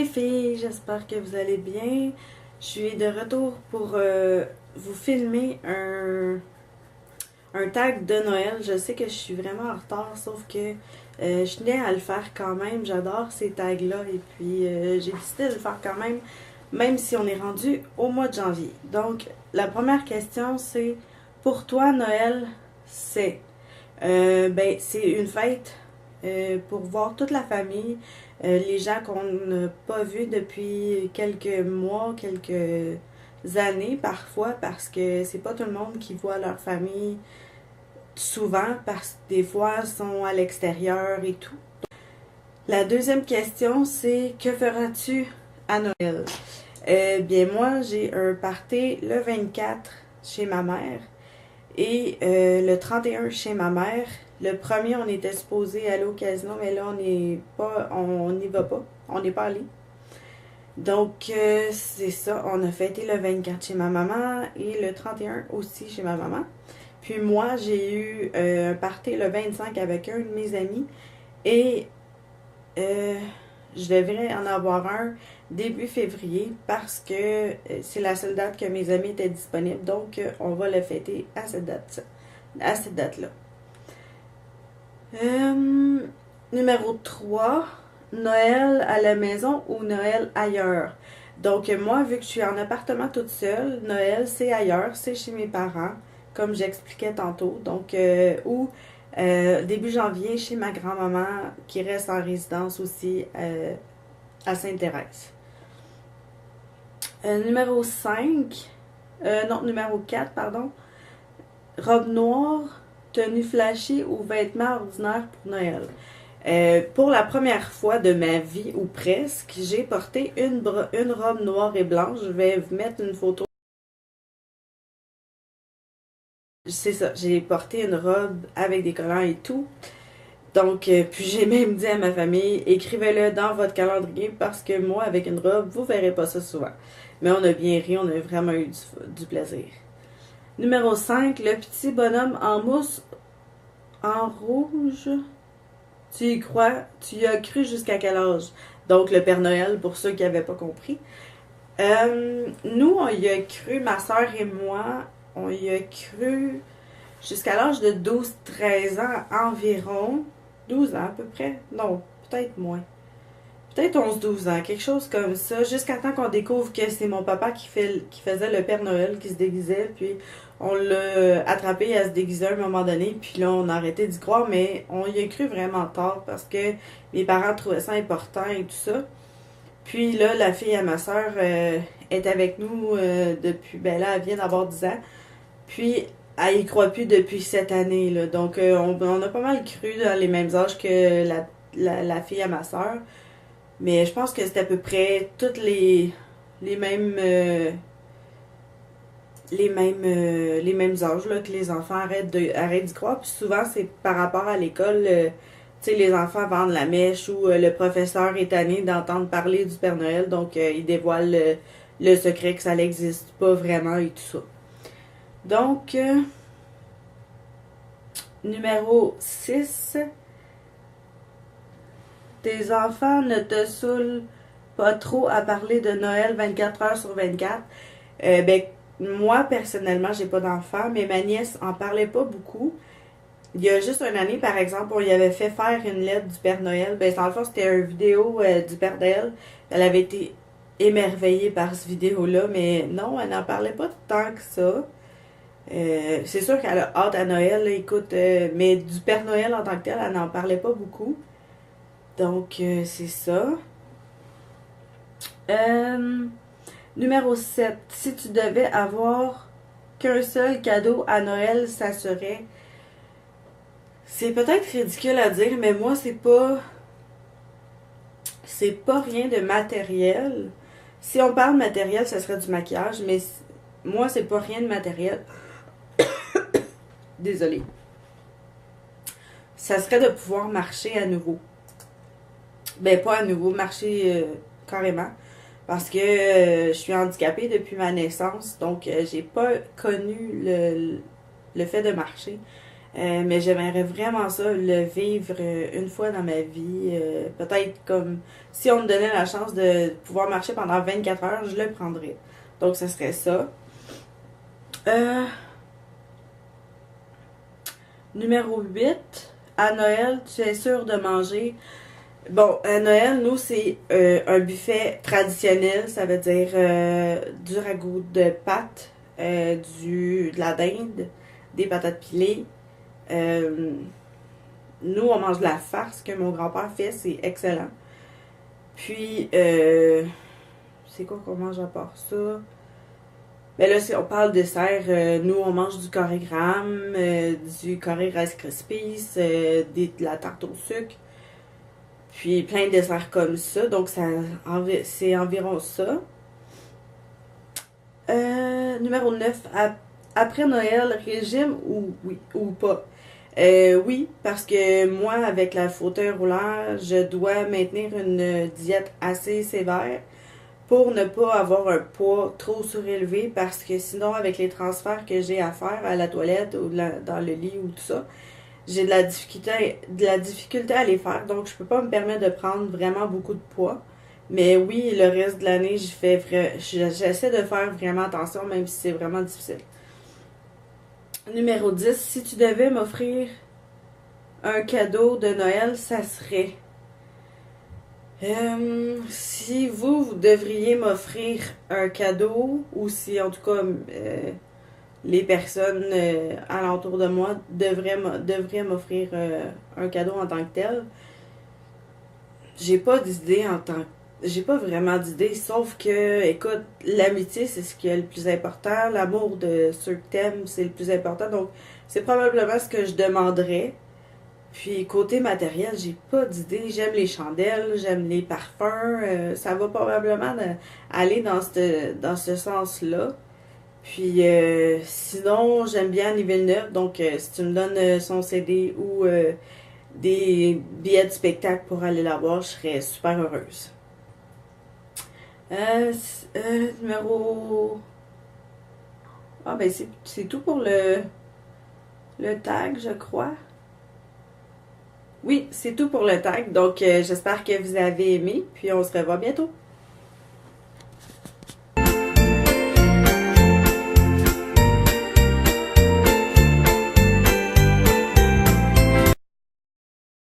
filles, j'espère que vous allez bien. Je suis de retour pour vous filmer un tag de Noël. Je sais que je suis vraiment en retard, sauf que je tenais à le faire quand même. J'adore ces tags-là et puis j'ai décidé de le faire quand même, même si on est rendu au mois de janvier. Donc, la première question, c'est pour toi, Noël, c'est c'est une fête pour voir toute la famille, les gens qu'on n'a pas vus depuis quelques mois, quelques années parfois, parce que c'est pas tout le monde qui voit leur famille souvent, parce que des fois ils sont à l'extérieur et tout. La deuxième question, c'est que feras-tu à Noël? Bien moi, j'ai un party le 24 chez ma mère. Et le 31 chez ma mère. Le premier, on était supposé aller au casino, mais là, on n'y va pas. On n'est pas allé. Donc, c'est ça. On a fêté le 24 chez ma maman et le 31 aussi chez ma maman. Puis moi, j'ai eu un party le 25 avec un de mes amis. Et euh, je devrais en avoir un début février parce que c'est la seule date que mes amis étaient disponibles. Donc, on va le fêter à cette date-là. Numéro 3, Noël à la maison ou Noël ailleurs. Donc, moi, vu que je suis en appartement toute seule, Noël, c'est ailleurs, c'est chez mes parents, comme j'expliquais tantôt. Donc, ou début janvier, chez ma grand-maman, qui reste en résidence aussi à Sainte-Thérèse. Numéro 5, non, numéro 4, pardon. Robe noire, tenue flashy ou vêtements ordinaires pour Noël. Pour la première fois de ma vie, ou presque, j'ai porté une robe noire et blanche. Je vais vous mettre une photo. C'est ça, j'ai porté une robe avec des collants et tout. Donc, puis j'ai même dit à ma famille, écrivez-le dans votre calendrier parce que moi, avec une robe, vous verrez pas ça souvent. Mais on a bien ri, on a vraiment eu du plaisir. Numéro 5, le petit bonhomme en mousse en rouge. Tu y crois? Tu y as cru jusqu'à quel âge? Donc, le Père Noël, pour ceux qui n'avaient pas compris. Nous, on y a cru, ma soeur et moi, on y a cru jusqu'à l'âge de 12-13 ans environ. 12 ans à peu près? Non, peut-être moins. Peut-être 11-12 ans, quelque chose comme ça, jusqu'à temps qu'on découvre que c'est mon papa qui faisait le Père Noël, qui se déguisait, puis on l'a attrapé à se déguiser à un moment donné, puis là, on a arrêté d'y croire, mais on y a cru vraiment tard parce que mes parents trouvaient ça important et tout ça. Puis là, la fille à ma soeur est avec nous depuis, ben là, elle vient d'avoir 10 ans, puis elle y croit plus depuis cette année, là. Donc, on a pas mal cru dans les mêmes âges que la fille à ma soeur. Mais je pense que c'est à peu près toutes les mêmes les mêmes âges là, que les enfants arrêtent d'y croire. Puis souvent, c'est par rapport à l'école. Tu sais, les enfants vendent la mèche ou le professeur est tanné d'entendre parler du Père Noël. Donc, il dévoile le secret que ça n'existe pas vraiment et tout ça. Donc, numéro 6. Tes enfants ne te saoulent pas trop à parler de Noël 24 heures sur 24. Ben, moi, personnellement, j'ai pas d'enfants, mais ma nièce en parlait pas beaucoup. Il y a juste une année, par exemple, on lui avait fait faire une lettre du Père Noël. Ben, dans le fond, c'était une vidéo du Père Noël. Elle avait été émerveillée par cette vidéo-là, mais non, elle n'en parlait pas tant que ça. C'est sûr qu'elle a hâte à Noël, là, écoute, mais du Père Noël en tant que tel, elle n'en parlait pas beaucoup. Donc, c'est ça. Numéro 7. Si tu devais avoir qu'un seul cadeau à Noël, ça serait... C'est peut-être ridicule à dire, mais moi, c'est pas... C'est pas rien de matériel. Si on parle matériel, ça serait du maquillage, mais moi, c'est pas rien de matériel. Désolée. Ça serait de pouvoir marcher à nouveau. Ben, pas à nouveau, marcher carrément. Parce que je suis handicapée depuis ma naissance, donc j'ai pas connu le fait de marcher. Mais j'aimerais vraiment ça, le vivre une fois dans ma vie. Peut-être comme si on me donnait la chance de pouvoir marcher pendant 24 heures, je le prendrais. Donc, ce serait ça. Euh, Numéro 8. À Noël, tu es sûr de manger. Bon, à Noël, nous, c'est un buffet traditionnel. Ça veut dire du ragoût de pâtes, de la dinde, des patates pilées. Euh, Nous, on mange de la farce que mon grand-père fait. C'est excellent. Puis, c'est quoi qu'on mange à part ça? Ben là, si on parle de dessert, nous, on mange du Corée Graham, du Corée Rice Krispies, de la tarte au sucre, puis plein de desserts comme ça. Donc, c'est environ ça. Numéro 9. Après Noël, régime ou oui ou pas? Oui, parce que moi, avec la fauteuil roulant, je dois maintenir une diète assez sévère pour ne pas avoir un poids trop surélevé parce que sinon, avec les transferts que j'ai à faire à la toilette ou dans le lit ou tout ça, j'ai de la difficulté à les faire. Donc, je peux pas me permettre de prendre vraiment beaucoup de poids. Mais oui, le reste de l'année, j'essaie de faire vraiment attention, même si c'est vraiment difficile. Numéro 10. Si tu devais m'offrir un cadeau de Noël, ça serait... si vous devriez m'offrir un cadeau, ou si en tout cas les personnes alentour de moi devraient m'offrir un cadeau en tant que tel, j'ai pas d'idée en tant que j'ai pas vraiment d'idée, sauf que, écoute, l'amitié, c'est ce qui est le plus important. L'amour de ceux que t'aimes, c'est le plus important. Donc, c'est probablement ce que je demanderais. Puis, côté matériel, j'ai pas d'idée. J'aime les chandelles, j'aime les parfums. Ça va probablement aller dans ce sens-là. Puis, sinon, j'aime bien Annie Villeneuve. Donc, si tu me donnes son CD ou des billets de spectacle pour aller la voir, je serais super heureuse. Numéro... Ah ben c'est tout pour le tag, je crois. Oui, c'est tout pour le tag. Donc j'espère que vous avez aimé. Puis on se revoit bientôt.